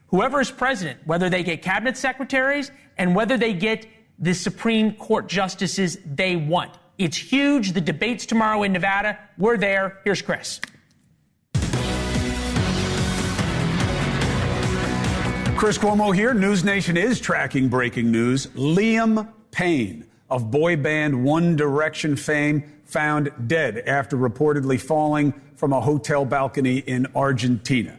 whoever is president, whether they get cabinet secretaries and whether they get the Supreme Court justices they want. It's huge. The debate's tomorrow in Nevada. We're there. Here's Chris. Chris Cuomo here. NewsNation is tracking breaking news. Liam Payne of boy band One Direction fame found dead after reportedly falling from a hotel balcony in Argentina.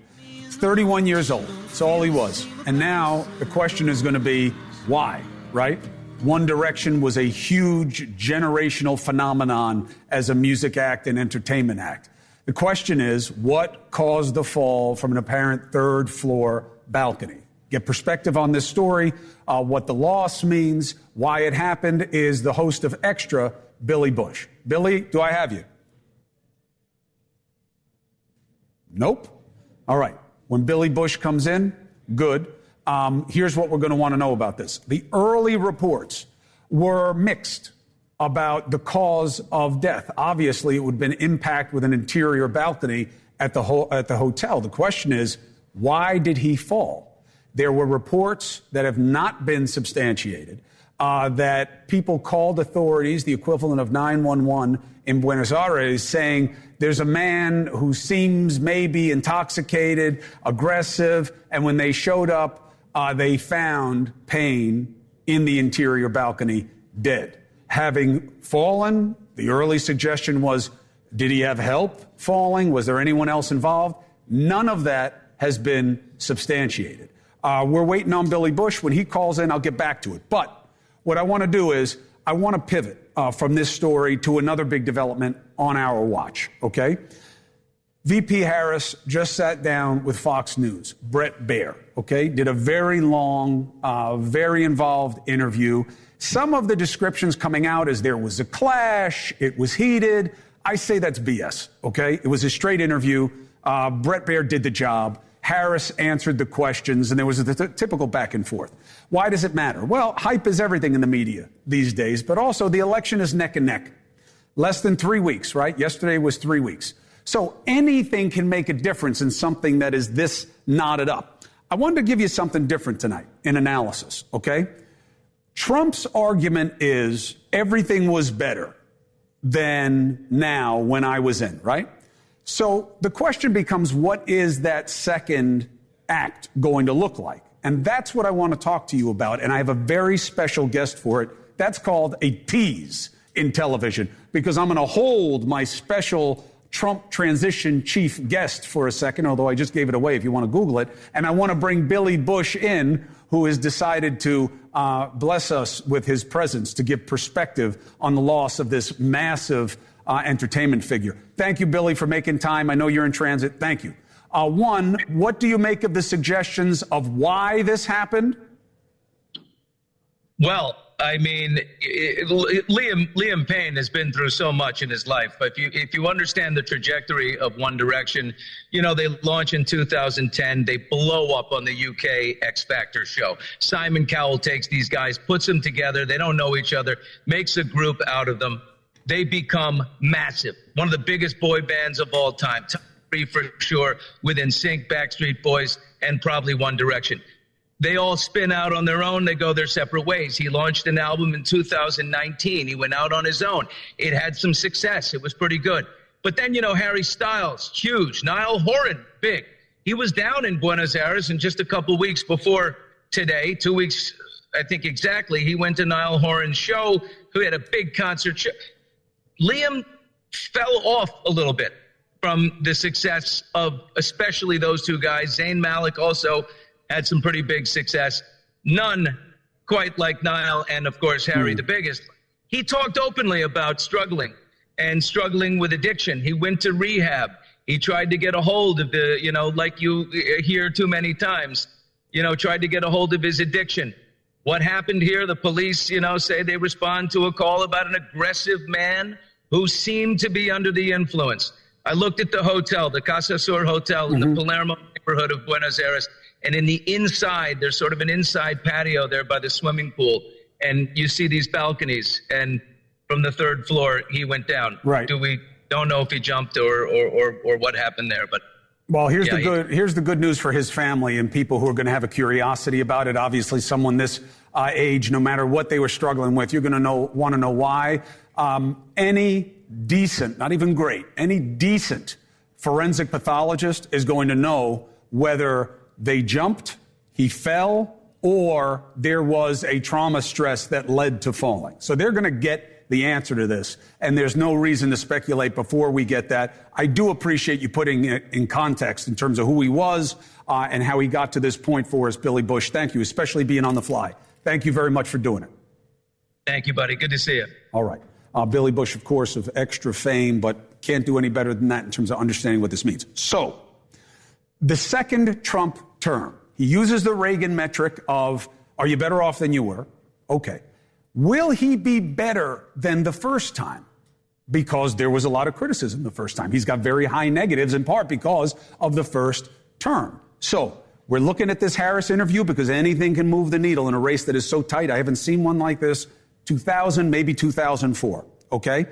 31 years old. That's all he was. And now the question is going to be why, right? One Direction was a huge generational phenomenon as a music act and entertainment act. The question is, what caused the fall from an apparent third floor balcony? Get perspective on this story, what the loss means, why it happened, is the host of Extra, Billy Bush. Billy, do I have you? Nope. All right. When Billy Bush comes in, good. Here's what we're going to want to know about this. The early reports were mixed about the cause of death. Obviously, it would have been impact with an interior balcony at the hotel. The question is, why did he fall? There were reports that have not been substantiated that people called authorities, the equivalent of 911 in Buenos Aires, saying there's a man who seems maybe intoxicated, aggressive, and when they showed up, they found Payne in the interior balcony, dead. Having fallen, the early suggestion was, did he have help falling? Was there anyone else involved? None of that has been substantiated. We're waiting on Billy Bush. When he calls in, I'll get back to it. But what I want to do is I want to pivot from this story to another big development on our watch, okay? VP Harris just sat down with Fox News, Brett Baier, okay? Did a very long, very involved interview. Some of the descriptions coming out is there was a clash, it was heated. I say that's BS, okay? It was a straight interview. Brett Baier did the job. Harris answered the questions, and there was a typical back and forth. Why does it matter? Well, hype is everything in the media these days, but also the election is neck and neck. Less than 3 weeks, right? Yesterday was 3 weeks. So anything can make a difference in something that is this knotted up. I wanted to give you something different tonight in analysis, okay? Trump's argument is everything was better than now when I was in, right? So the question becomes, what is that second act going to look like? And that's what I want to talk to you about. And I have a very special guest for it. That's called a tease in television, because I'm going to hold my special Trump transition chief guest for a second, although I just gave it away if you want to Google it. And I want to bring Billy Bush in, who has decided to bless us with his presence to give perspective on the loss of this massive entertainment figure. Thank you, Billy, for making time. I know you're in transit. Thank you. One, what do you make of the suggestions of why this happened? Well, I mean, Liam Payne has been through so much in his life. But if you understand the trajectory of One Direction, you know, they launch in 2010. They blow up on the UK X Factor show. Simon Cowell takes these guys, puts them together. They don't know each other, makes a group out of them. They become massive. One of the biggest boy bands of all time. Top 3 for sure, with NSYNC, Backstreet Boys, and probably One Direction. They all spin out on their own. They go their separate ways. He launched an album in 2019. He went out on his own. It had some success. It was pretty good. But then, you know, Harry Styles, huge. Niall Horan, big. He was down in Buenos Aires, and just a couple weeks before today, 2 weeks, I think exactly, he went to Niall Horan's show, who had a big concert show. Liam fell off a little bit from the success of especially those two guys. Zayn Malik also had some pretty big success. None quite like Niall and, of course, Harry, the biggest. He talked openly about struggling with addiction. He went to rehab. He tried to get a hold of the, you know, like you hear too many times, you know, tried to get a hold of his addiction. What happened here? The police, you know, say they respond to a call about an aggressive man who seemed to be under the influence. I looked at the hotel, the Casa Sur Hotel in the Palermo neighborhood of Buenos Aires. And in the inside, there's sort of an inside patio there by the swimming pool. And you see these balconies. And from the third floor, he went down. Right. We don't know if he jumped or what happened there. But Well, here's the good news for his family and people who are going to have a curiosity about it. Obviously, someone this age, no matter what they were struggling with, you're going to want to know why. Any decent, not even great, any decent forensic pathologist is going to know whether they jumped, he fell, or there was a trauma stress that led to falling. So they're going to get the answer to this, and there's no reason to speculate before we get that. I do appreciate you putting it in context in terms of who he was and how he got to this point for us, Billy Bush. Thank you, especially being on the fly. Thank you very much for doing it. Thank you, buddy. Good to see you. All right. Billy Bush, of course, of extra fame, but can't do any better than that in terms of understanding what this means. So, the second Trump term, he uses the Reagan metric of, are you better off than you were? Okay. Will he be better than the first time? Because there was a lot of criticism the first time. He's got very high negatives, in part because of the first term. So, we're looking at this Harris interview because anything can move the needle in a race that is so tight. I haven't seen one like this 2000, maybe 2004, okay?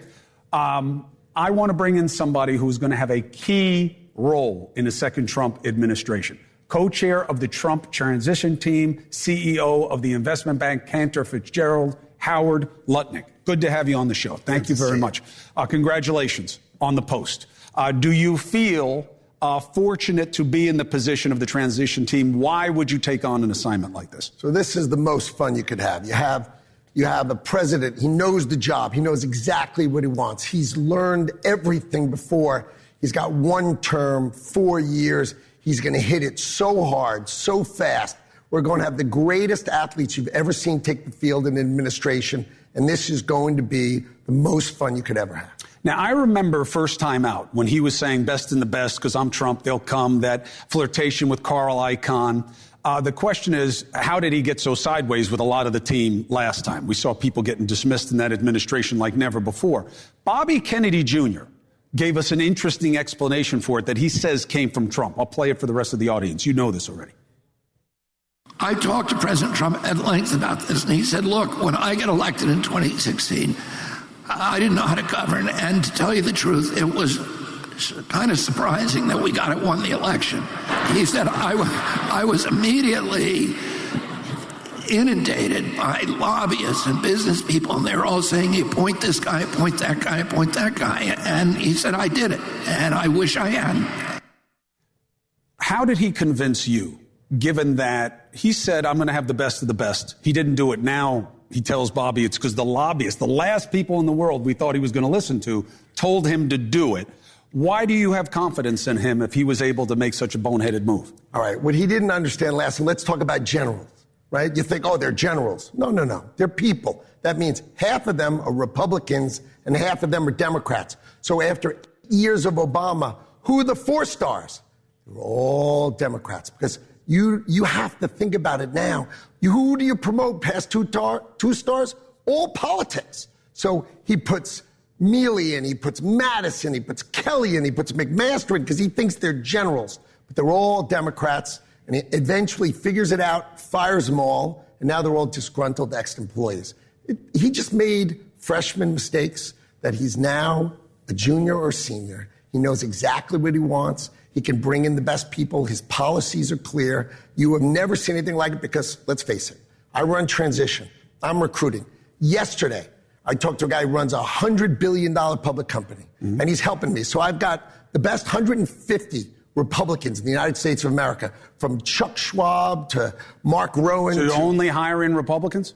I want to bring in somebody who's going to have a key role in the second Trump administration. Co-chair of the Trump transition team, CEO of the investment bank Cantor Fitzgerald, Howard Lutnick. Good to have you on the show. Thank you very much. Congratulations on the post. Do you feel fortunate to be in the position of the transition team? Why would you take on an assignment like this? So this is the most fun you could have. You have a president. He knows the job. He knows exactly what he wants. He's learned everything before. He's got one term, 4 years. He's going to hit it so hard, so fast. We're going to have the greatest athletes you've ever seen take the field in administration. And this is going to be the most fun you could ever have. Now, I remember first time out when he was saying best in the best, because I'm Trump, they'll come, that flirtation with Carl Icahn. The question is, how did he get so sideways with a lot of the team last time? We saw people getting dismissed in that administration like never before. Bobby Kennedy Jr. gave us an interesting explanation for it that he says came from Trump. I'll play it for the rest of the audience. You know this already. I talked to President Trump at length about this, and he said, look, when I get elected in 2016, I didn't know how to govern, and to tell you the truth, it was kind of surprising that we won the election. He said, I was immediately inundated by lobbyists and business people, and they're all saying, you appoint this guy, appoint that guy, appoint that guy. And he said, I did it, and I wish I hadn't. How did he convince you, given that he said, I'm going to have the best of the best? He didn't do it. Now he tells Bobby it's because the lobbyists, the last people in the world we thought he was going to listen to, told him to do it. Why do you have confidence in him if he was able to make such a boneheaded move? All right. What he didn't understand last time, let's talk about generals, right? You think, oh, they're generals. No. They're people. That means half of them are Republicans and half of them are Democrats. So after years of Obama, who are the 4 stars? They're all Democrats, because you have to think about it now. Who do you promote past 2 stars? All politics. So he puts Mealy in, he puts Madison, he puts Kelly in, he puts McMaster in because he thinks they're generals. But they're all Democrats, and he eventually figures it out, fires them all, and now they're all disgruntled ex-employees. He just made freshman mistakes that he's now a junior or senior. He knows exactly what he wants. He can bring in the best people. His policies are clear. You have never seen anything like it because, let's face it, I run transition. I'm recruiting. Yesterday, I talked to a guy who runs a $100 billion public company, and he's helping me. So I've got the best 150 Republicans in the United States of America, from Chuck Schwab to Mark Rowan. So you're only hiring Republicans?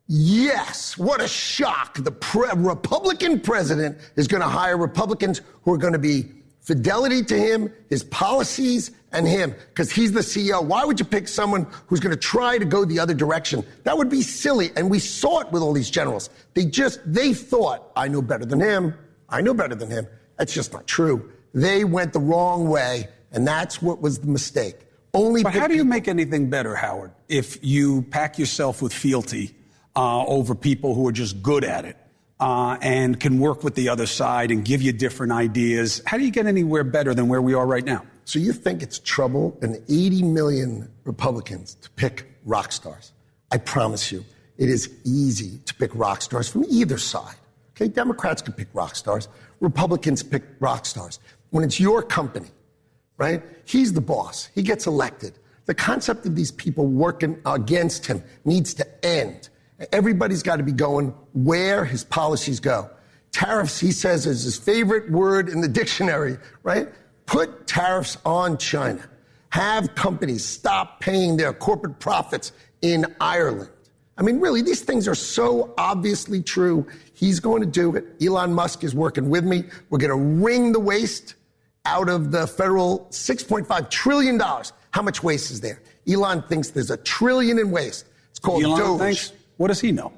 Yes. What a shock. The Republican president is going to hire Republicans who are going to be fidelity to him, his policies, and him, because he's the CEO. Why would you pick someone who's going to try to go the other direction? That would be silly. And we saw it with all these generals. They thought, I know better than him. I know better than him. That's just not true. They went the wrong way, and that's what was the mistake. But how do you make anything better, Howard, if you pack yourself with fealty over people who are just good at it? And can work with the other side and give you different ideas? How do you get anywhere better than where we are right now? So you think it's trouble in 80 million Republicans to pick rock stars? I promise you, it is easy to pick rock stars from either side. Okay, Democrats can pick rock stars. Republicans pick rock stars. When it's your company, right? He's the boss. He gets elected. The concept of these people working against him needs to end. Everybody's got to be going where his policies go. Tariffs, he says, is his favorite word in the dictionary, right? Put tariffs on China. Have companies stop paying their corporate profits in Ireland. I mean, really, these things are so obviously true. He's going to do it. Elon Musk is working with me. We're going to wring the waste out of the federal $6.5 trillion. How much waste is there? Elon thinks there's $1 trillion in waste. It's called Elon Doge. thinks, what does he know?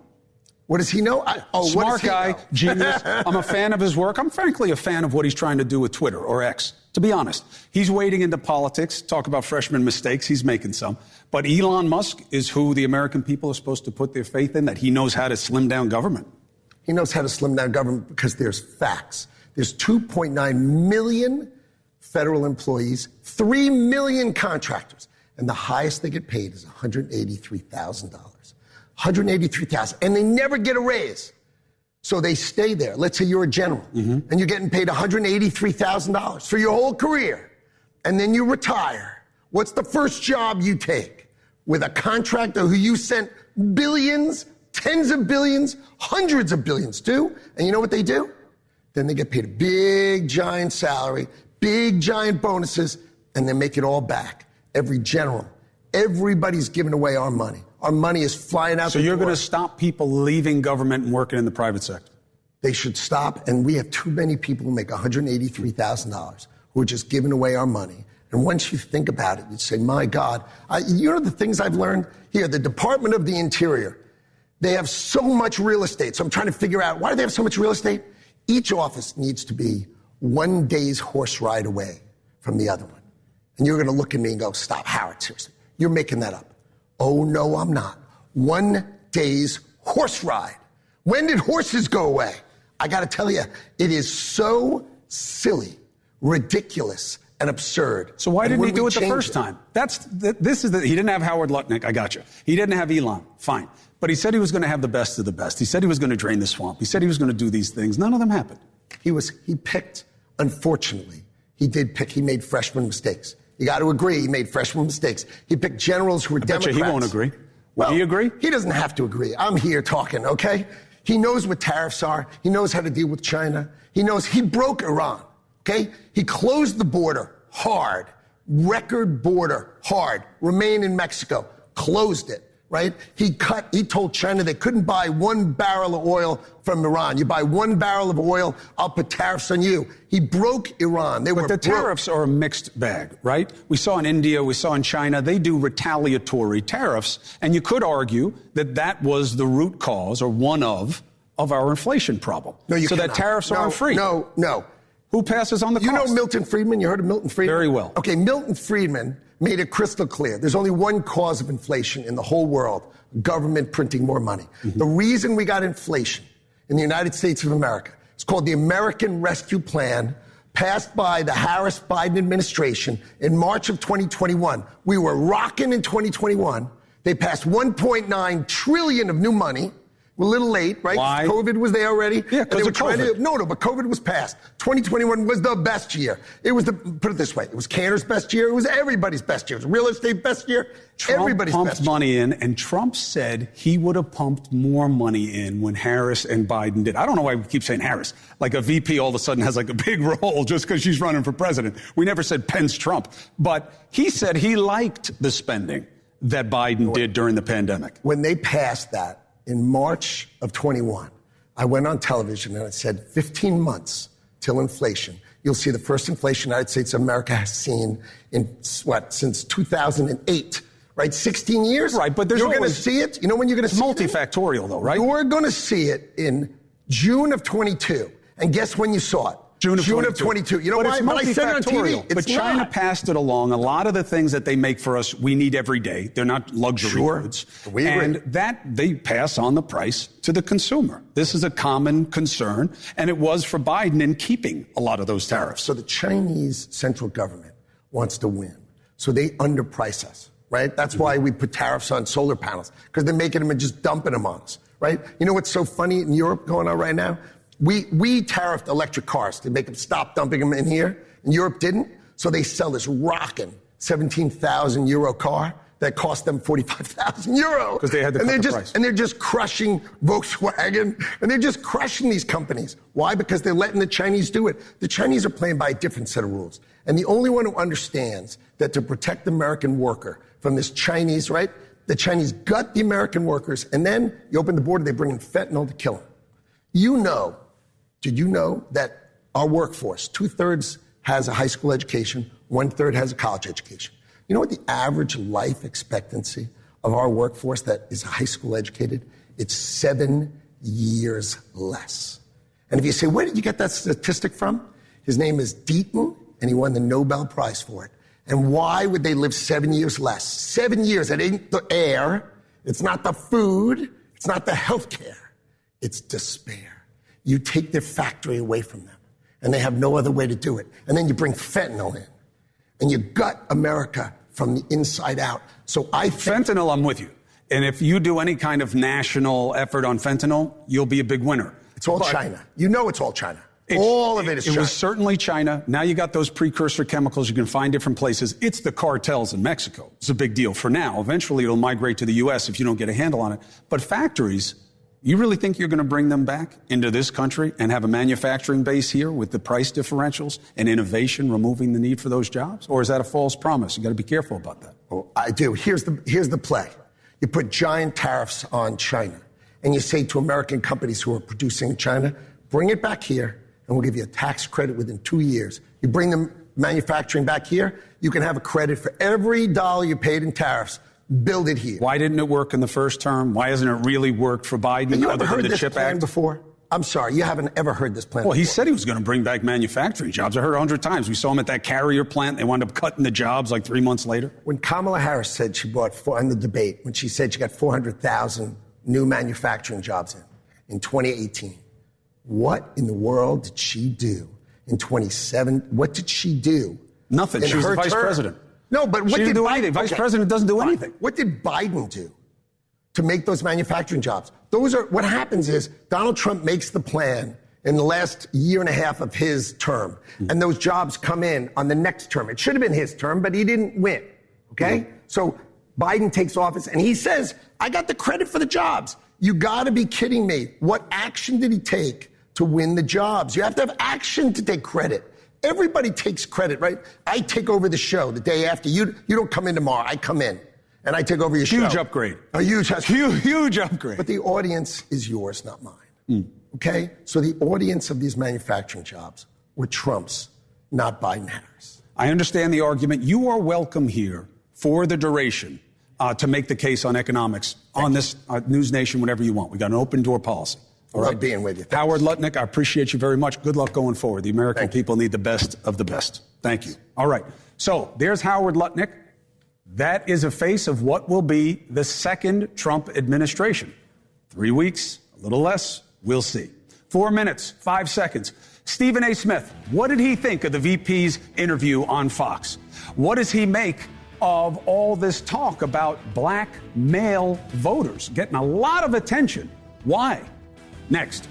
What does he know? Smart guy, genius. I'm a fan of his work. I'm frankly a fan of what he's trying to do with Twitter or X, to be honest. He's wading into politics, talk about freshman mistakes. He's making some. But Elon Musk is who the American people are supposed to put their faith in, that he knows how to slim down government. He knows how to slim down government because there's facts. There's 2.9 million federal employees, 3 million contractors, and the highest they get paid is $183,000. $183,000, and they never get a raise. So they stay there. Let's say you're a general, and you're getting paid $183,000 for your whole career, and then you retire. What's the first job you take? With a contractor who you sent billions, tens of billions, hundreds of billions to, and you know what they do? Then they get paid a big, giant salary, big, giant bonuses, and they make it all back. Every general, everybody's giving away our money. Our money is flying out the door. So you're going to stop people leaving government and working in the private sector? They should stop, and we have too many people who make $183,000 who are just giving away our money. And once you think about it, you say, my God. You know the things I've learned? Here, the Department of the Interior, they have so much real estate. So I'm trying to figure out, why do they have so much real estate? Each office needs to be 1 day's horse ride away from the other one. And you're going to look at me and go, stop, Howard, seriously. You're making that up. Oh, no, I'm not. 1 day's horse ride. When did horses go away? I got to tell you, it is so silly, ridiculous, and absurd. So why didn't he do it the first time? He didn't have Howard Lutnick. I got you. He didn't have Elon. Fine. But he said he was going to have the best of the best. He said he was going to drain the swamp. He said he was going to do these things. None of them happened. He picked, unfortunately, he made freshman mistakes. You got to agree, he made freshman mistakes. He picked generals who were Democrats. He won't agree. Will he agree? He doesn't have to agree. I'm here talking, okay? He knows what tariffs are. He knows how to deal with China. He broke Iran, okay? He closed the border hard, record border hard, remain in Mexico, closed it, right? He told China they couldn't buy 1 barrel of oil from Iran. You buy 1 barrel of oil, I'll put tariffs on you. He broke Iran. But the tariffs are a mixed bag, right? We saw in India, we saw in China, they do retaliatory tariffs. And you could argue that that was the root cause, or one of our inflation problem. No, you cannot. That tariffs aren't free. No. Who passes on the cost? You know Milton Friedman? You heard of Milton Friedman? Very well. Okay, Milton Friedman made it crystal clear. There's only one cause of inflation in the whole world: government printing more money. The reason we got inflation in the United States of America is called the American Rescue Plan, passed by the Harris-Biden administration in March of 2021. We were rocking in 2021. They passed $1.9 trillion of new money. We're a little late, right? Why? COVID was there already. Yeah, because of COVID. But COVID was passed. 2021 was the best year. It was put it this way, it was Cantor's best year. It was everybody's best year. It was real estate best year. Everybody's Trump best pumped money in, and Trump said he would have pumped more money in when Harris and Biden did. I don't know why we keep saying Harris. Like a VP all of a sudden has like a big role just because she's running for president. We never said Pence Trump. But he said he liked the spending that Biden did during the pandemic. When they passed that, in March of 21, I went on television and I said, 15 months till inflation. You'll see the first inflation the United States of America has seen since 2008, right? 16 years? Right, but you're going to see it. You know when you're going to see it? It's multifactorial, though, right? You're going to see it in June of 22. And guess when you saw it? June of 22. You know why? It's but I said it on TV. But China passed it along. A lot of the things that they make for us, we need every day. They're not luxury goods. We agree. And that they pass on the price to the consumer. This is a common concern, and it was for Biden in keeping a lot of those tariffs. So the Chinese central government wants to win. So they underprice us, right? That's why we put tariffs on solar panels, because they're making them and just dumping them on us, right? You know what's so funny in Europe going on right now? We tariffed electric cars to make them stop dumping them in here, and Europe didn't. So they sell this rockin' 17,000 euro car that cost them 45,000 euro. Because they had to cut the price. And they're just crushing Volkswagen, and they're just crushing these companies. Why? Because they're letting the Chinese do it. The Chinese are playing by a different set of rules. And the only one who understands that to protect the American worker from this Chinese, right? The Chinese gut the American workers, and then you open the border, they bring in fentanyl to kill them. Did you know that our workforce, 2/3 has a high school education, 1/3 has a college education? You know what the average life expectancy of our workforce that is high school educated? It's 7 years less. And if you say, where did you get that statistic from? His name is Deaton, and he won the Nobel Prize for it. And why would they live 7 years less? 7 years, it ain't the air, it's not the food, it's not the health care, it's despair. You take their factory away from them, and they have no other way to do it. And then you bring fentanyl in, and you gut America from the inside out. So I think... Fentanyl, I'm with you. And if you do any kind of national effort on fentanyl, you'll be a big winner. It's all China. You know it's all China. All of it is China. It was certainly China. Now you got those precursor chemicals you can find different places. It's the cartels in Mexico. It's a big deal for now. Eventually it'll migrate to the U.S. if you don't get a handle on it. But factories, you really think you're going to bring them back into this country and have a manufacturing base here with the price differentials and innovation removing the need for those jobs? Or is that a false promise? You got to be careful about that. Oh, I do. Here's the play. You put giant tariffs on China, and you say to American companies who are producing in China, bring it back here, and we'll give you a tax credit within 2 years. You bring the manufacturing back here, you can have a credit for every dollar you paid in tariffs. Build it here. Why didn't it work in the first term? Why hasn't it really worked for Biden? Have you ever heard this plan before? I'm sorry, you haven't ever heard this plan before. Well, he said he was going to bring back manufacturing jobs. I heard 100 times. We saw him at that Carrier plant. They wound up cutting the jobs like 3 months later. When Kamala Harris said she bought, on the debate, when she said she got 400,000 new manufacturing jobs in 2018, what in the world did she do in 27? What did she do? Nothing. She was the vice president. No, but what she didn't did do anything. Vice president doesn't do anything. What did Biden do to make those manufacturing jobs? What happens is Donald Trump makes the plan in the last year and a half of his term, and those jobs come in on the next term. It should have been his term, but he didn't win. Okay? So Biden takes office and he says, I got the credit for the jobs. You got to be kidding me. What action did he take to win the jobs? You have to have action to take credit. Everybody takes credit, right? I take over the show the day after. You don't come in tomorrow. I come in and I take over your show. Huge upgrade. A huge upgrade. But the audience is yours, not mine. Okay? So the audience of these manufacturing jobs were Trump's, not Biden-Harris. I understand the argument. You are welcome here for the duration to make the case on economics on this NewsNation, whatever you want. We got an open door policy. All right, being with you. Thanks. Howard Lutnick, I appreciate you very much. Good luck going forward. The American people need the best of the best. Thank you. All right. So there's Howard Lutnick. That is a face of what will be the second Trump administration. 3 weeks, a little less. We'll see. 4 minutes, 5 seconds. Stephen A. Smith, what did he think of the VP's interview on Fox? What does he make of all this talk about black male voters getting a lot of attention? Why? Next.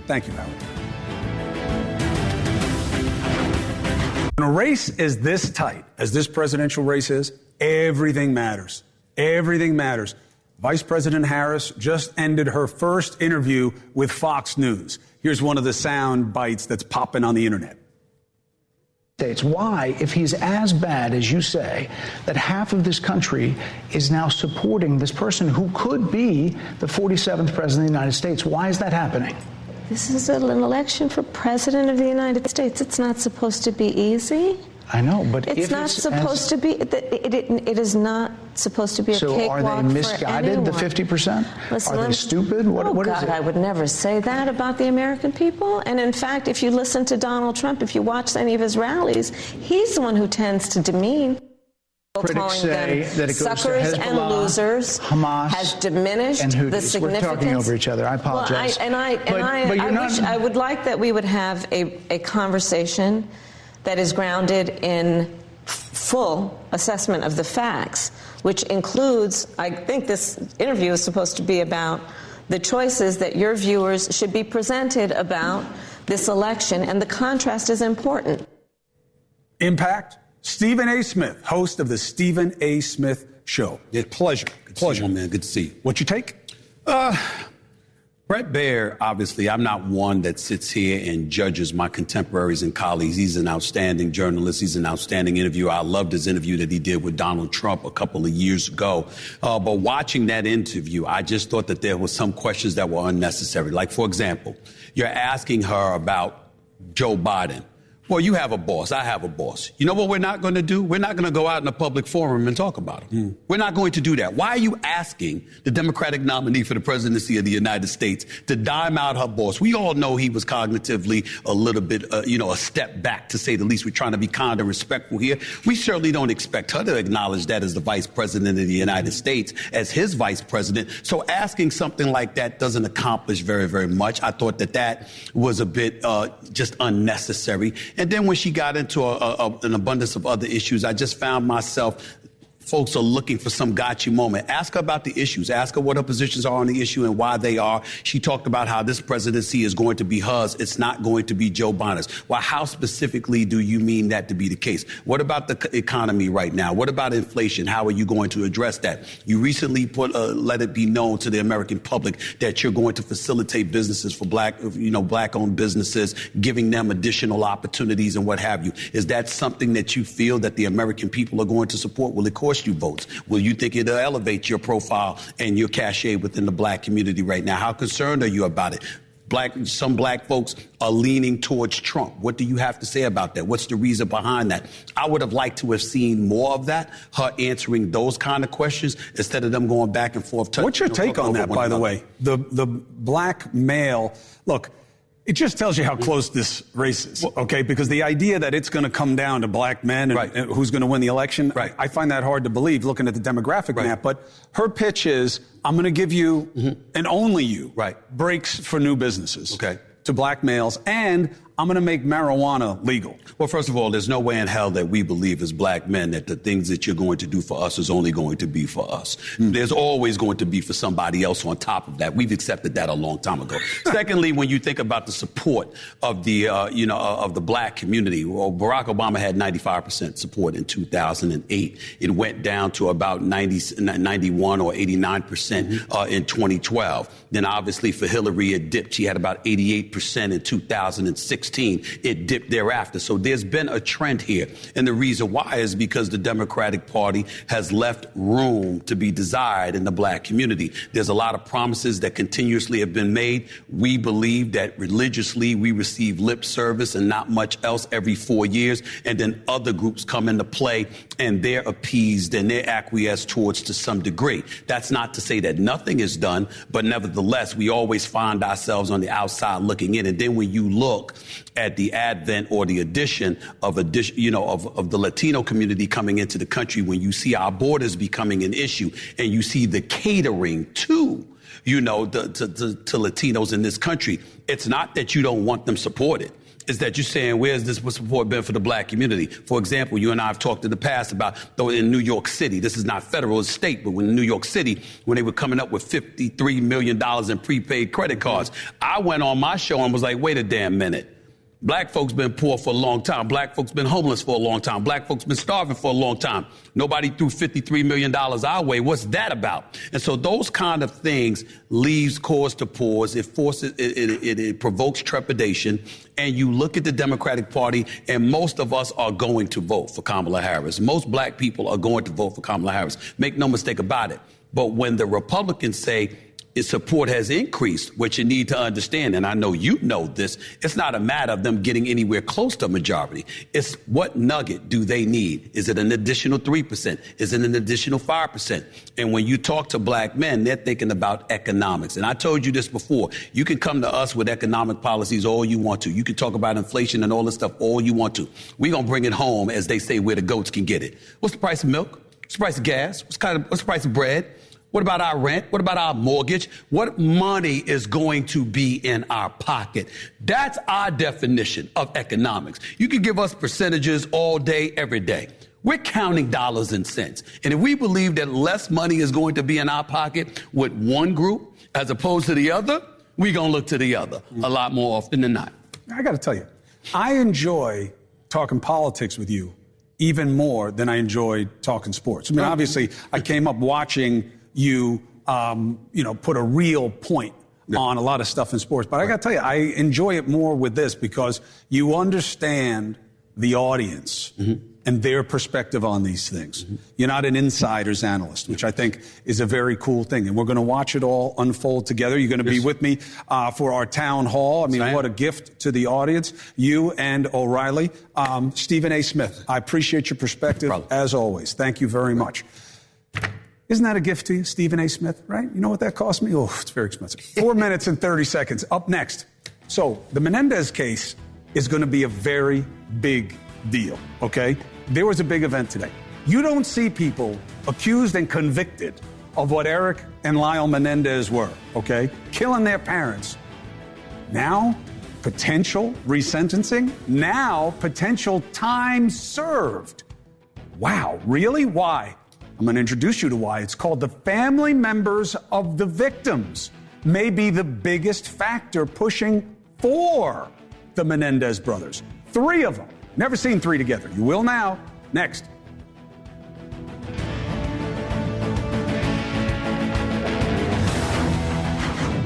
Thank you, Howard. When a race is this tight, as this presidential race is, everything matters. Everything matters. Vice President Harris just ended her first interview with Fox News. Here's one of the sound bites that's popping on the internet. Why, if he's as bad as you say, that half of this country is now supporting this person who could be the 47th president of the United States? Why is that happening? This is an election for president of the United States. It's not supposed to be easy. I know, but it's not supposed to be. It is not supposed to be a cakewalk for anyone. So are they misguided, the 50%? Are they stupid? What is it? I would never say that about the American people. And in fact, if you listen to Donald Trump, if you watch any of his rallies, he's the one who tends to demean. Critics say that it goes suckers to Hezbollah, and losers, Hamas, has diminished and the significance. We're talking over each other. I apologize. Well, I would like that we would have a conversation that is grounded in full assessment of the facts, which includes, I think this interview is supposed to be about the choices that your viewers should be presented about this election, and the contrast is important. impact. Stephen A. Smith, host of the Stephen A. Smith Show. Pleasure. Pleasure, man. Good to see you. What's your take? Bret Baier, obviously, I'm not one that sits here and judges my contemporaries and colleagues. He's an outstanding journalist. He's an outstanding interviewer. I loved his interview that he did with Donald Trump a couple of years ago. But watching that interview, I just thought that there were some questions that were unnecessary. Like, for example, you're asking her about Joe Biden. Well, you have a boss. I have a boss. You know what we're not going to do? We're not going to go out in a public forum and talk about him. We're not going to do that. Why are you asking the Democratic nominee for the presidency of the United States to dime out her boss? We all know he was cognitively a little bit, a step back, to say the least. We're trying to be kind and respectful here. We certainly don't expect her to acknowledge that as the vice president of the United States, as his vice president. So asking something like that doesn't accomplish very, very much. I thought that was a bit just unnecessary. And then when she got into an abundance of other issues, I just found myself, folks are looking for some gotcha moment. Ask her about the issues. Ask her what her positions are on the issue and why they are. She talked about how this presidency is going to be hers. It's not going to be Joe Biden's. Well, how specifically do you mean that to be the case? What about the economy right now? What about inflation? How are you going to address that? You recently let it be known to the American public that you're going to facilitate businesses for black-owned businesses, giving them additional opportunities and what have you. Is that something that you feel that the American people are going to support? Will it cost you votes? Will you think it'll elevate your profile and your cachet within the black community right now? How concerned are you about it? Some black folks are leaning towards Trump. What do you have to say about that? What's the reason behind that? I would have liked to have seen more of that, her answering those kind of questions instead of them going back and forth. What's your take on that, by the way? The black male, look, it just tells you how close this race is, okay? Because the idea that it's going to come down to black men and who's going to win the election, I find that hard to believe looking at the demographic map. But her pitch is, I'm going to give you, and only you, breaks for new businesses to black males, and I'm going to make marijuana legal. Well, first of all, there's no way in hell that we believe as black men that the things that you're going to do for us is only going to be for us. There's always going to be for somebody else on top of that. We've accepted that a long time ago. Secondly, when you think about the support of the, of the black community, well, Barack Obama had 95% support in 2008. It went down to about 91 or 89% in 2012. Then obviously for Hillary, it dipped. She had about 88% in 2016. It dipped thereafter. So there's been a trend here. And the reason why is because the Democratic Party has left room to be desired in the black community. There's a lot of promises that continuously have been made. We believe that religiously we receive lip service and not much else every 4 years. And then other groups come into play and they're appeased and they're acquiesced towards to some degree. That's not to say that nothing is done, but nevertheless, we always find ourselves on the outside looking in. And then when you look at the advent or the addition of the Latino community coming into the country, when you see our borders becoming an issue and you see the catering to Latinos in this country, it's not that you don't want them supported. Is that you're saying, where's this support been for the black community? For example, you and I have talked in the past about, though in New York City, this is not federal, it's state, but when in New York City, when they were coming up with $53 million in prepaid credit cards, I went on my show and was like, wait a damn minute. Black folks been poor for a long time. Black folks been homeless for a long time. Black folks been starving for a long time. Nobody threw $53 million our way. What's that about? And so those kind of things leaves cause to pause. It forces, it provokes trepidation. And you look at the Democratic Party, and most of us are going to vote for Kamala Harris. Most black people are going to vote for Kamala Harris. Make no mistake about it. But when the Republicans say, its support has increased, what you need to understand, and I know you know this, it's not a matter of them getting anywhere close to a majority. It's what nugget do they need? Is it an additional 3%? Is it an additional 5%? And when you talk to black men, they're thinking about economics. And I told you this before. You can come to us with economic policies all you want to. You can talk about inflation and all this stuff all you want to. We're going to bring it home, as they say, where the goats can get it. What's the price of milk? What's the price of gas? What's the price of bread? What about our rent? What about our mortgage? What money is going to be in our pocket? That's our definition of economics. You can give us percentages all day, every day. We're counting dollars and cents. And if we believe that less money is going to be in our pocket with one group as opposed to the other, we're going to look to the other a lot more often than not. I got to tell you, I enjoy talking politics with you even more than I enjoyed talking sports. I mean, obviously, I came up watching you, put a real point on a lot of stuff in sports. But I got to tell you, I enjoy it more with this because you understand the audience and their perspective on these things. You're not an insider's analyst, which I think is a very cool thing. And we're going to watch it all unfold together. You're going to be with me for our town hall. I mean, what a gift to the audience. You and O'Reilly. Stephen A. Smith, I appreciate your perspective, as always. Thank you very much. Isn't that a gift to you, Stephen A. Smith, right? You know what that cost me? Oh, it's very expensive. 4 minutes and 30 seconds. Up next. So the Menendez case is going to be a very big deal, okay? There was a big event today. You don't see people accused and convicted of what Eric and Lyle Menendez were, okay? Killing their parents. Now, potential resentencing. Now, potential time served. Wow, really? Why? I'm going to introduce you to why. It's called the family members of the victims may be the biggest factor pushing for the Menendez brothers. 3 of them. Never seen 3 together. You will now. Next.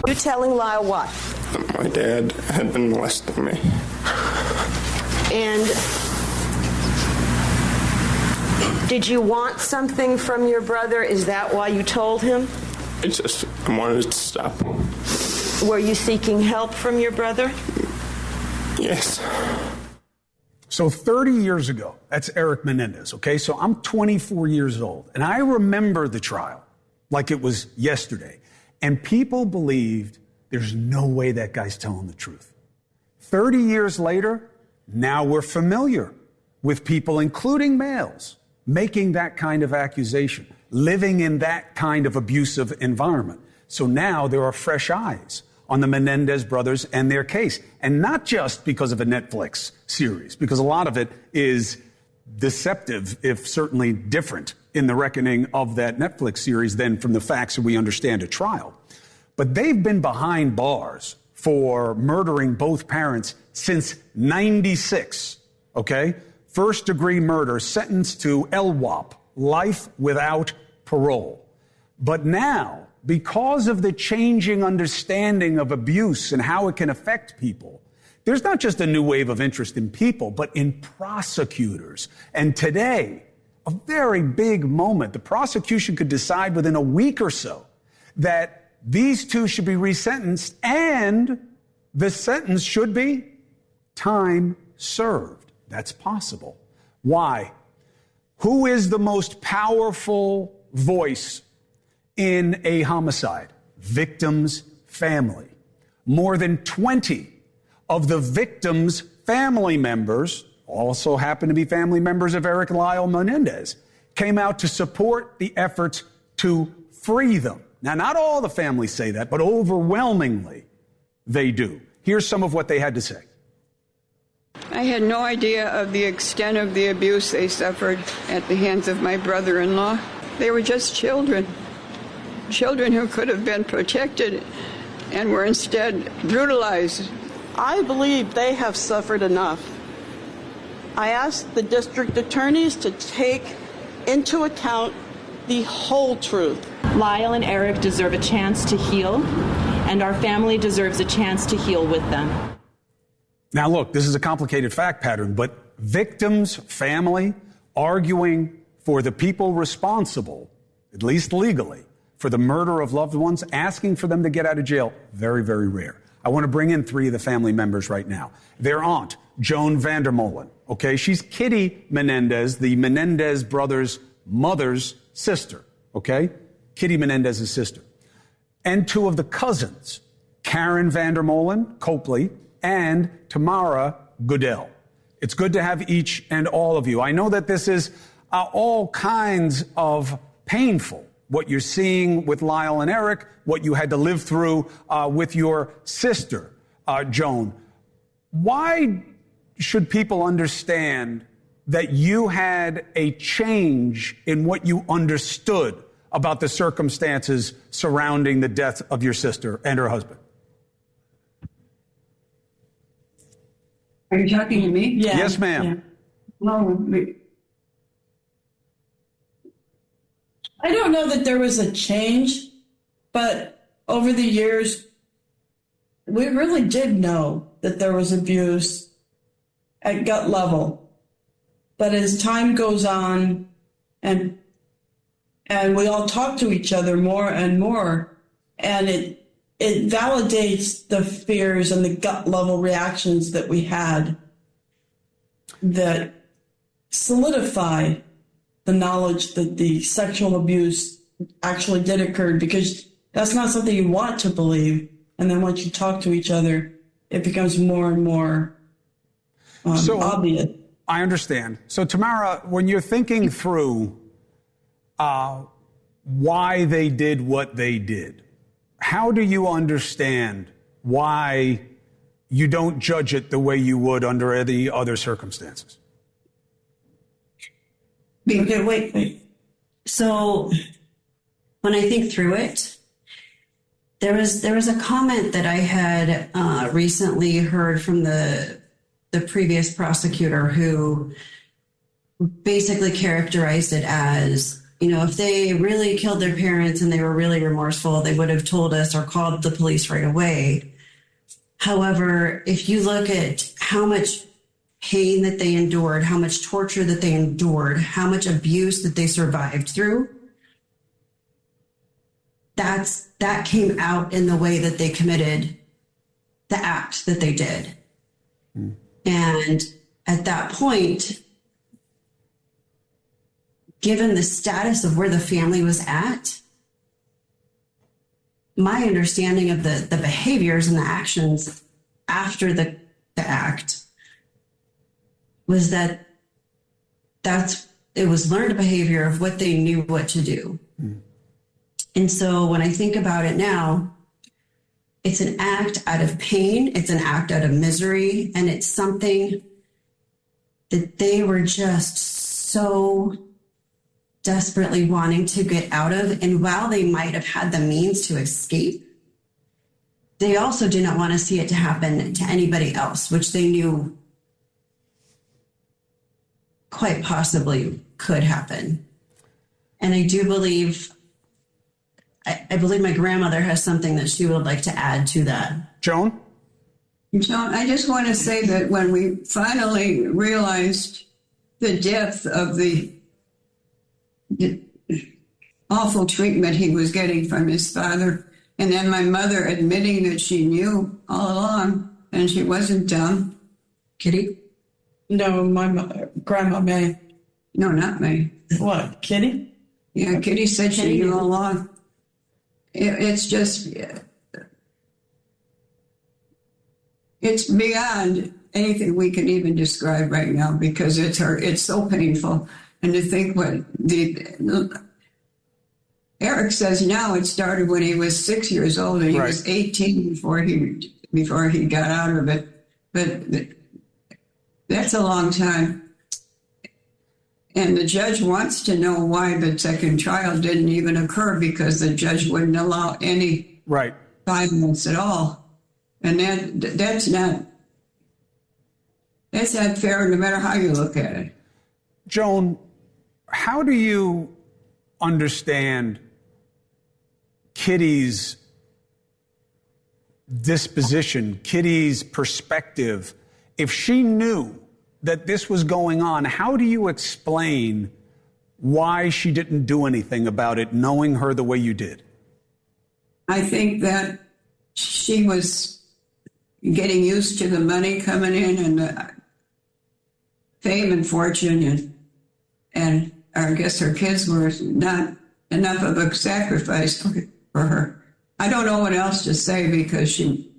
You telling Lyle what? My dad had been molesting me. And did you want something from your brother? Is that why you told him? I wanted to stop him. Were you seeking help from your brother? Yes. So 30 years ago, that's Eric Menendez, okay? So I'm 24 years old, and I remember the trial like it was yesterday. And people believed there's no way that guy's telling the truth. 30 years later, now we're familiar with people, including males, making that kind of accusation, living in that kind of abusive environment. So now there are fresh eyes on the Menendez brothers and their case. And not just because of a Netflix series, because a lot of it is deceptive, if certainly different in the reckoning of that Netflix series than from the facts that we understand at trial. But they've been behind bars for murdering both parents since 96, okay? First-degree murder, sentenced to LWOP, life without parole. But now, because of the changing understanding of abuse and how it can affect people, there's not just a new wave of interest in people, but in prosecutors. And today, a very big moment. The prosecution could decide within a week or so that these 2 should be resentenced, and the sentence should be time served. That's possible. Why? Who is the most powerful voice in a homicide? Victim's family. More than 20 of the victim's family members, also happen to be family members of Eric Lyle Menendez, came out to support the efforts to free them. Now, not all the families say that, but overwhelmingly they do. Here's some of what they had to say. I had no idea of the extent of the abuse they suffered at the hands of my brother-in-law. They were just children. Children who could have been protected and were instead brutalized. I believe they have suffered enough. I ask the district attorneys to take into account the whole truth. Lyle and Eric deserve a chance to heal, and our family deserves a chance to heal with them. Now, look, this is a complicated fact pattern, but victims' family arguing for the people responsible, at least legally, for the murder of loved ones, asking for them to get out of jail, very, very rare. I want to bring in 3 of the family members right now. Their aunt, Joan Vandermolen, okay? She's Kitty Menendez, the Menendez brothers' mother's sister, okay? Kitty Menendez's sister. And 2 of the cousins, Karen Vandermolen, Copley, and Tamara Goodell. It's good to have each and all of you. I know that this is all kinds of painful, what you're seeing with Lyle and Eric, what you had to live through with your sister, Joan. Why should people understand that you had a change in what you understood about the circumstances surrounding the death of your sister and her husband? Are you talking to me? Yeah. Yes, ma'am. No, I don't know that there was a change, but over the years, we really did know that there was abuse at gut level. But as time goes on and we all talk to each other more and more, and it validates the fears and the gut level reactions that we had that solidify the knowledge that the sexual abuse actually did occur, because that's not something you want to believe. And then once you talk to each other, it becomes more and more obvious. I understand. So, Tamara, when you're thinking through why they did what they did, how do you understand why you don't judge it the way you would under any other circumstances? Okay, wait. So when I think through it, there was a comment that I had recently heard from the previous prosecutor, who basically characterized it as, if they really killed their parents and they were really remorseful, they would have told us or called the police right away. However, if you look at how much pain that they endured, how much torture that they endured, how much abuse that they survived through, that came out in the way that they committed the act that they did. Mm. And at that point, given the status of where the family was at, my understanding of the behaviors and the actions after the act was that it was learned behavior of what they knew what to do. Mm. And so when I think about it now, it's an act out of pain, it's an act out of misery, and it's something that they were just so desperately wanting to get out of. And while they might have had the means to escape, they also did not want to see it to happen to anybody else, which they knew quite possibly could happen. And I do believe, I believe my grandmother has something that she would like to add to that. Joan? Joan, I just want to say that when we finally realized the depth of the awful treatment he was getting from his father, and then my mother admitting that she knew all along and she wasn't dumb. Kitty? No, my Grandma May. No, not May. What, Kitty? Yeah, Kitty said she knew all along. It's just, it's beyond anything we can even describe right now, because it's so painful. And to think what Eric says now, it started when he was 6 years old and he was 18 before he got out of it. But that's a long time. And the judge wants to know why the second trial didn't even occur, because the judge wouldn't allow any violence at all. And that's not fair, no matter how you look at it. Joan, how do you understand Kitty's disposition, Kitty's perspective? If she knew that this was going on, how do you explain why she didn't do anything about it, knowing her the way you did? I think that she was getting used to the money coming in and the fame and fortune, and I guess her kids were not enough of a sacrifice for her. I don't know what else to say, because the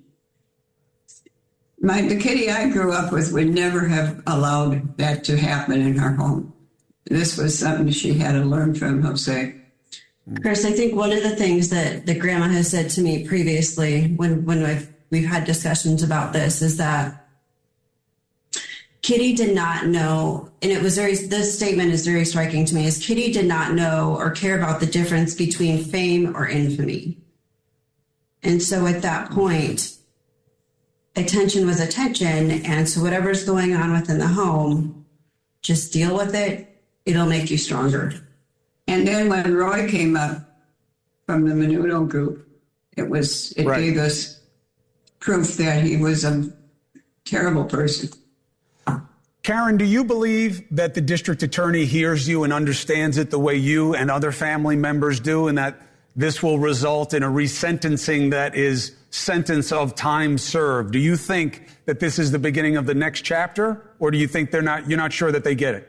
Kitty I grew up with would never have allowed that to happen in her home. This was something she had to learn from Jose. Chris, I think one of the things that Grandma has said to me previously when we've had discussions about this is that Kitty did not know, and this statement is very striking to me, is Kitty did not know or care about the difference between fame or infamy. And so at that point, attention was attention. And so whatever's going on within the home just deal with it. It'll make you stronger. And then when Roy came up from the Menudo group, it gave us proof that he was a terrible person. Karen, do you believe that the district attorney hears you and understands it the way you and other family members do, and that this will result in a resentencing that is sentence of time served? Do you think that this is the beginning of the next chapter, or do you think you're not sure that they get it?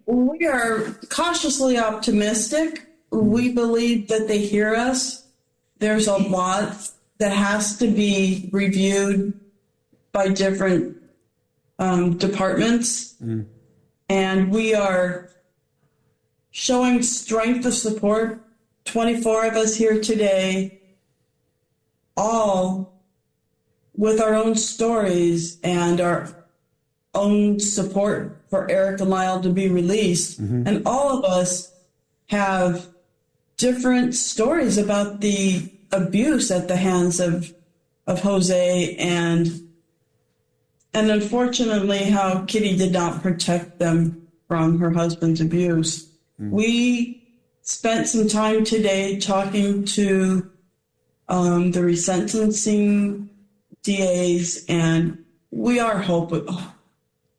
We are cautiously optimistic. We believe that they hear us. There's a lot that has to be reviewed by different departments. And we are showing strength of support. 24 of us here today, all with our own stories and our own support for Eric and Lyle to be released. And all of us have different stories about the abuse at the hands of Jose and unfortunately how Kitty did not protect them from her husband's abuse. We spent some time today talking to the resentencing DAs, and we are hoping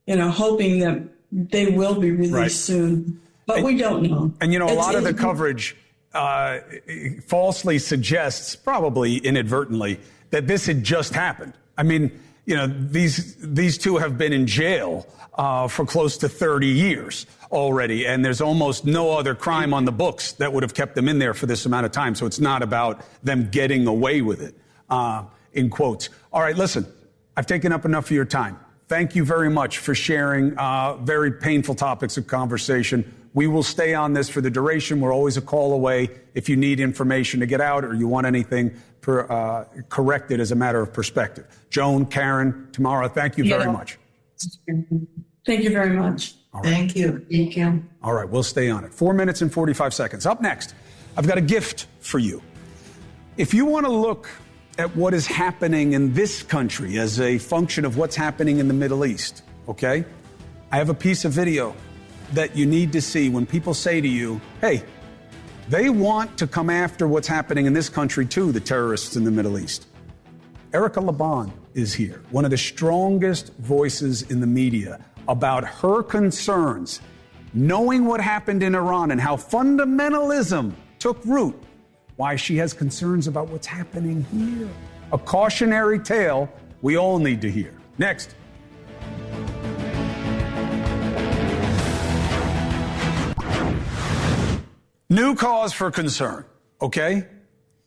that they will be released soon, but we don't know. And a lot of the coverage falsely suggests, probably inadvertently, that this had just happened. I mean, these two have been in jail for close to 30 years already, and there's almost no other crime on the books that would have kept them in there for this amount of time. So it's not about them getting away with it, in quotes. All right, listen, I've taken up enough of your time. Thank you very much for sharing very painful topics of conversation. We will stay on this for the duration. We're always a call away if you need information to get out or you want anything corrected as a matter of perspective. Joan, Karen, Tamara, thank you very much. Thank you very much. Right. Thank you. Thank you. All right, we'll stay on it. 4 minutes and 45 seconds. Up next, I've got a gift for you. If you want to look at what is happening in this country as a function of what's happening in the Middle East, okay? I have a piece of video that you need to see when people say to you, hey, they want to come after what's happening in this country too, the terrorists in the Middle East. Erica Laban is here, one of the strongest voices in the media about her concerns, knowing what happened in Iran and how fundamentalism took root, why she has concerns about what's happening here. A cautionary tale we all need to hear. Next. New cause for concern, okay?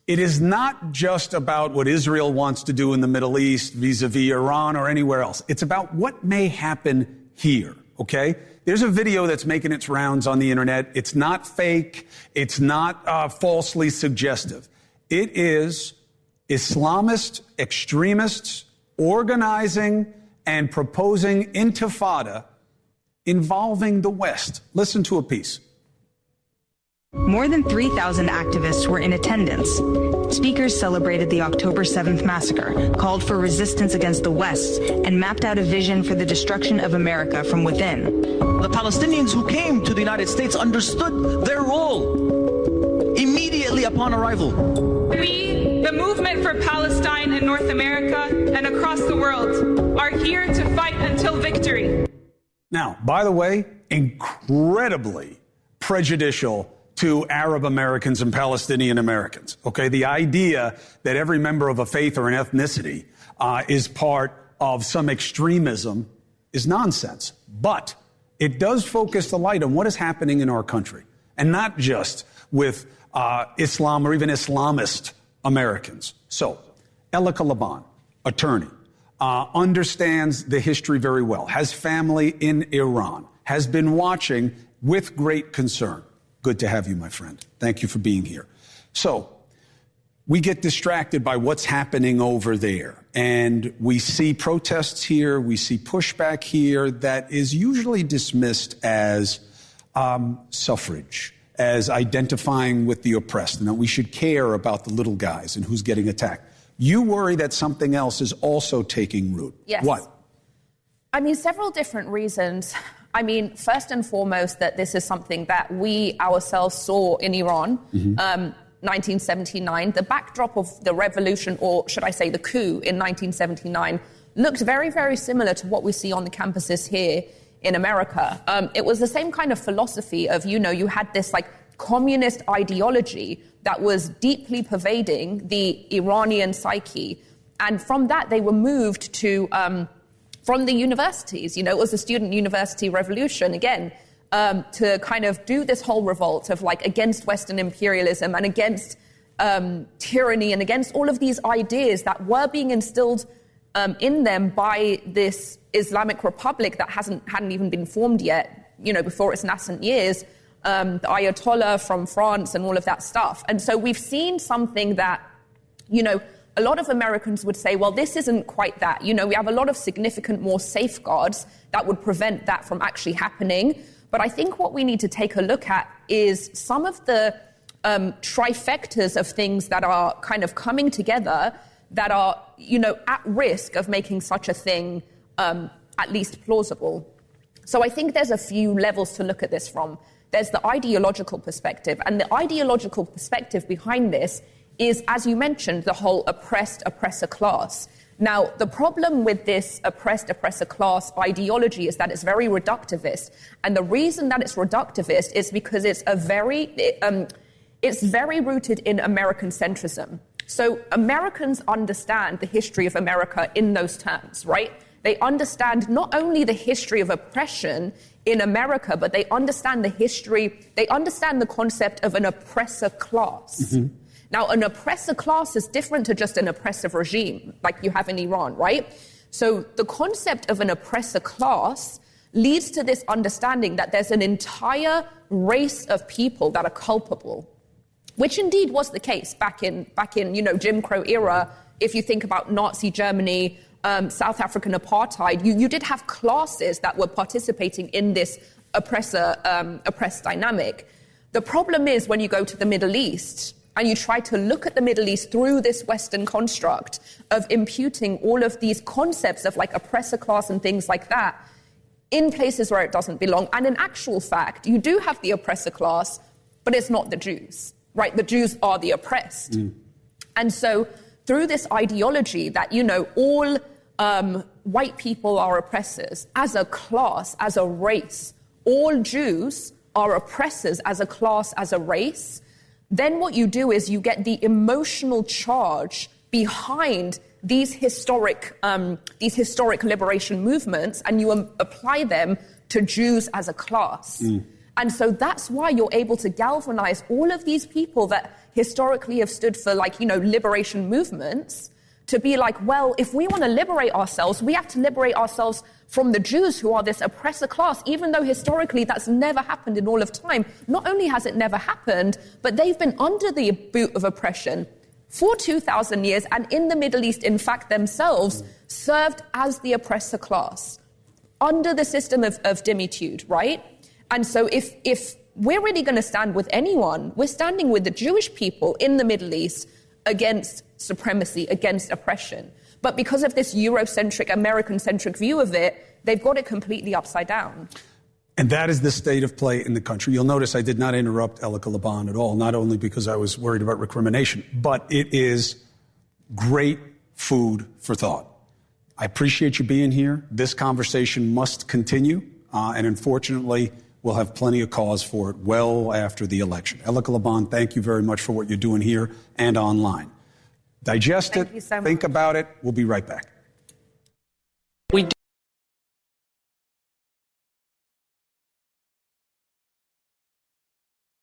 It is not just about what Israel wants to do in the Middle East vis-a-vis Iran or anywhere else. It's about what may happen here, okay? There's a video that's making its rounds on the internet. It's not fake. It's not falsely suggestive. It is Islamist extremists organizing and proposing intifada involving the West. Listen to a piece. More than 3,000 activists were in attendance. Speakers celebrated the October 7th massacre, called for resistance against the West, and mapped out a vision for the destruction of America from within. The Palestinians who came to the United States understood their role immediately upon arrival. We, the movement for Palestine in North America and across the world, are here to fight until victory. Now, by the way, incredibly prejudicial to Arab Americans and Palestinian Americans. Okay, the idea that every member of a faith or an ethnicity is part of some extremism is nonsense. But it does focus the light on what is happening in our country, and not just with Islam or even Islamist Americans. So, Elika Laban, attorney, understands the history very well, has family in Iran, has been watching with great concern. Good to have you, my friend. Thank you for being here. So, we get distracted by what's happening over there. And we see protests here, we see pushback here that is usually dismissed as suffrage, as identifying with the oppressed, and that we should care about the little guys and who's getting attacked. You worry that something else is also taking root. Yes. What? I mean, several different reasons. I mean, first and foremost, that this is something that we ourselves saw in Iran, 1979. The backdrop of the revolution, or should I say the coup in 1979, looked very, very similar to what we see on the campuses here in America. It was the same kind of philosophy of, you had this like communist ideology that was deeply pervading the Iranian psyche. And from that, they were moved to... from the universities, it was a student university revolution, again, to kind of do this whole revolt of like against Western imperialism and against tyranny and against all of these ideas that were being instilled in them by this Islamic Republic that hadn't even been formed yet, before its nascent years, the Ayatollah from France and all of that stuff. And so we've seen something that, a lot of Americans would say, well, this isn't quite that. We have a lot of significant more safeguards that would prevent that from actually happening. But I think what we need to take a look at is some of the trifectas of things that are kind of coming together that are, at risk of making such a thing at least plausible. So I think there's a few levels to look at this from. There's the ideological perspective. And the ideological perspective behind this is, as you mentioned, the whole oppressor class. Now, the problem with this oppressor class ideology is that it's very reductivist. And the reason that it's reductivist is because it's very rooted in American centrism. So Americans understand the history of America in those terms, right? They understand not only the history of oppression in America, but they understand the concept of an oppressor class. Mm-hmm. Now, an oppressor class is different to just an oppressive regime like you have in Iran, right? So the concept of an oppressor class leads to this understanding that there's an entire race of people that are culpable, which indeed was the case back in Jim Crow era. If you think about Nazi Germany, South African apartheid, you did have classes that were participating in this oppressed dynamic. The problem is when you go to the Middle East and you try to look at the Middle East through this Western construct of imputing all of these concepts of like oppressor class and things like that in places where it doesn't belong. And in actual fact, you do have the oppressor class, but it's not the Jews, right? The Jews are the oppressed. And so through this ideology that, all white people are oppressors as a class, as a race, all Jews are oppressors as a class, as a race, then what you do is you get the emotional charge behind these historic liberation movements, and you apply them to Jews as a class. And so that's why you're able to galvanize all of these people that historically have stood for liberation movements to be like, well, if we want to liberate ourselves, we have to liberate ourselves from the Jews, who are this oppressor class, even though historically that's never happened in all of time. Not only has it never happened, but they've been under the boot of oppression for 2,000 years, and in the Middle East, in fact, themselves served as the oppressor class under the system of dimitude, right? And so if we're really going to stand with anyone, we're standing with the Jewish people in the Middle East against supremacy, against oppression. But because of this Eurocentric, American-centric view of it, they've got it completely upside down. And that is the state of play in the country. You'll notice I did not interrupt Elika Laban at all, not only because I was worried about recrimination, but it is great food for thought. I appreciate you being here. This conversation must continue, and unfortunately, we'll have plenty of cause for it well after the election. Elika Laban, thank you very much for what you're doing here and online. Digest it, think about it. We'll be right back.